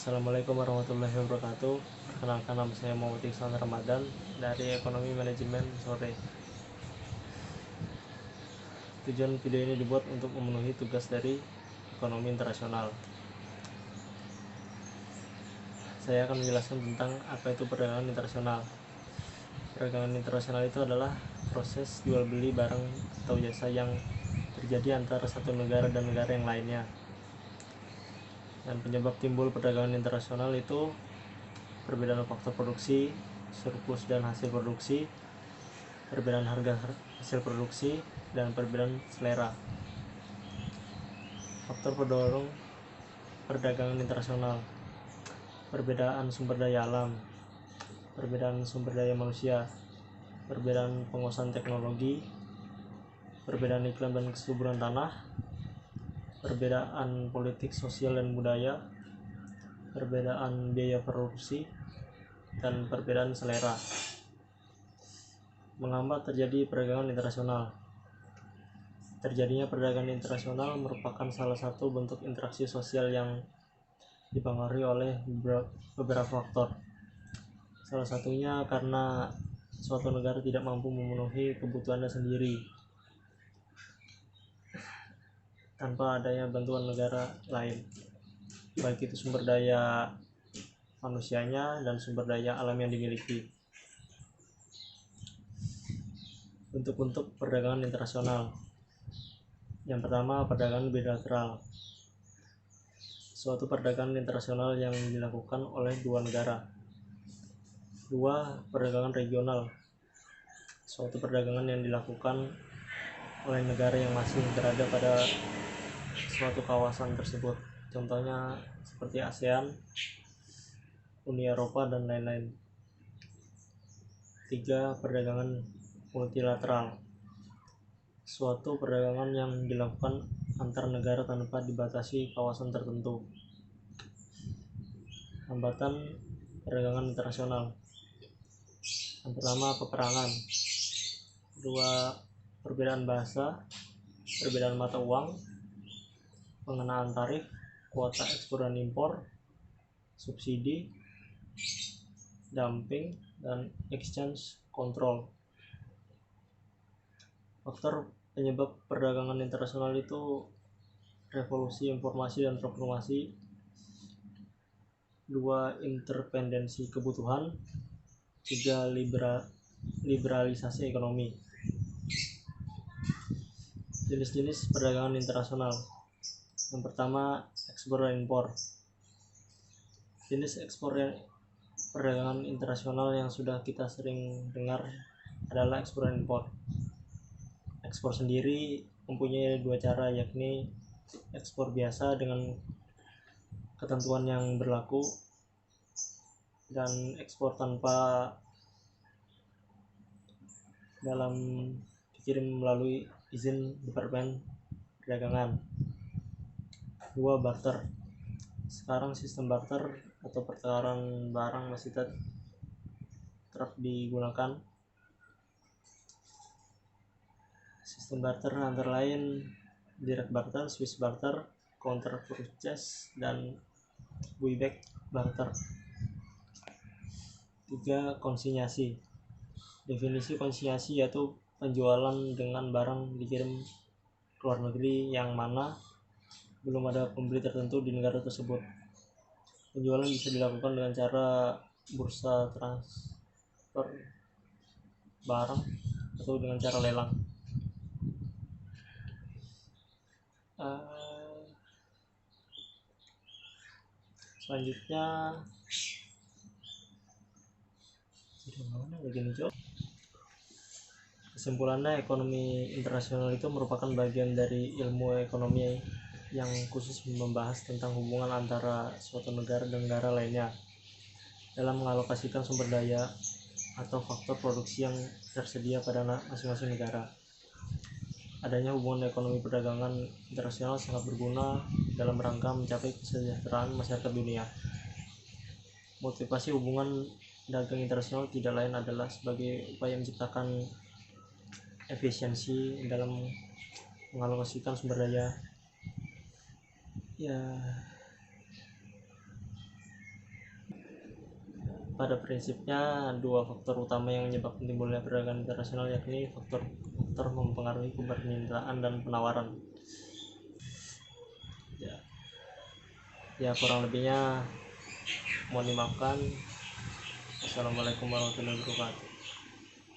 Assalamualaikum warahmatullahi wabarakatuh. Perkenalkan, nama saya Muhammad Iksan Ramadan dari Ekonomi Manajemen Sore. Tujuan video ini dibuat untuk memenuhi tugas dari ekonomi internasional. Saya akan menjelaskan tentang apa itu perdagangan internasional. Perdagangan internasional itu adalah proses jual beli barang atau jasa yang terjadi antara satu negara dan negara yang lainnya. Dan penyebab timbul perdagangan internasional itu perbedaan faktor produksi, surplus dan hasil produksi, perbedaan harga hasil produksi, dan perbedaan selera. Faktor pendorong perdagangan internasional: perbedaan sumber daya alam, perbedaan sumber daya manusia, perbedaan penguasaan teknologi, perbedaan iklim dan kesuburan tanah, perbedaan politik, sosial, dan budaya, perbedaan biaya produksi, dan perbedaan selera. Mengapa terjadi perdagangan internasional? Terjadinya perdagangan internasional merupakan salah satu bentuk interaksi sosial yang dipengaruhi oleh beberapa faktor. Salah satunya karena suatu negara tidak mampu memenuhi kebutuhannya sendiri tanpa adanya bantuan negara lain, baik itu sumber daya manusianya dan sumber daya alam yang dimiliki. Bentuk-bentuk perdagangan internasional: yang pertama, perdagangan bilateral. Suatu perdagangan internasional yang dilakukan oleh dua negara. Dua, perdagangan regional. Suatu perdagangan yang dilakukan oleh negara yang masih berada pada suatu kawasan tersebut. Contohnya seperti ASEAN, Uni Eropa, dan lain-lain. Tiga, perdagangan multilateral. Suatu perdagangan yang dilakukan antar negara tanpa dibatasi kawasan tertentu. Hambatan perdagangan internasional: yang pertama, peperangan. Kedua, perbedaan bahasa, perbedaan mata uang, pengenaan tarif, kuota ekspor dan impor, subsidi, dumping, dan exchange control. Faktor penyebab perdagangan internasional itu revolusi informasi dan transformasi. Dua, intervensi kebutuhan. Tiga, liberalisasi ekonomi. Jenis-jenis perdagangan internasional: yang pertama, ekspor dan impor. Jenis ekspor perdagangan internasional yang sudah kita sering dengar adalah ekspor dan impor. Ekspor sendiri mempunyai dua cara, yakni ekspor biasa dengan ketentuan yang berlaku dan ekspor tanpa dalam dikirim melalui izin Departemen Perdagangan. Dua, barter. Sekarang sistem barter atau pertukaran barang masih tetap digunakan. Sistem barter antara lain direct barter, Swiss barter, counter purchase, dan buyback barter. Tiga, konsinyasi. Definisi konsinyasi yaitu penjualan dengan barang dikirim ke luar negeri yang mana belum ada pembeli tertentu di negara tersebut. Penjualan bisa dilakukan dengan cara bursa transfer barang atau dengan cara lelang. Selanjutnya, kesimpulannya, ekonomi internasional itu merupakan bagian dari ilmu ekonomi yang khusus membahas tentang hubungan antara suatu negara dan negara lainnya dalam mengalokasikan sumber daya atau faktor produksi yang tersedia pada masing-masing negara. Adanya hubungan ekonomi perdagangan internasional sangat berguna dalam rangka mencapai kesejahteraan masyarakat dunia. Motivasi hubungan dagang internasional tidak lain adalah sebagai upaya menciptakan efisiensi dalam mengalokasikan sumber daya. Pada prinsipnya, dua faktor utama yang menyebabkan timbulnya perdagangan internasional yakni faktor mempengaruhi permintaan dan penawaran. Ya kurang lebihnya mohon dimaafkan. Assalamualaikum warahmatullahi wabarakatuh.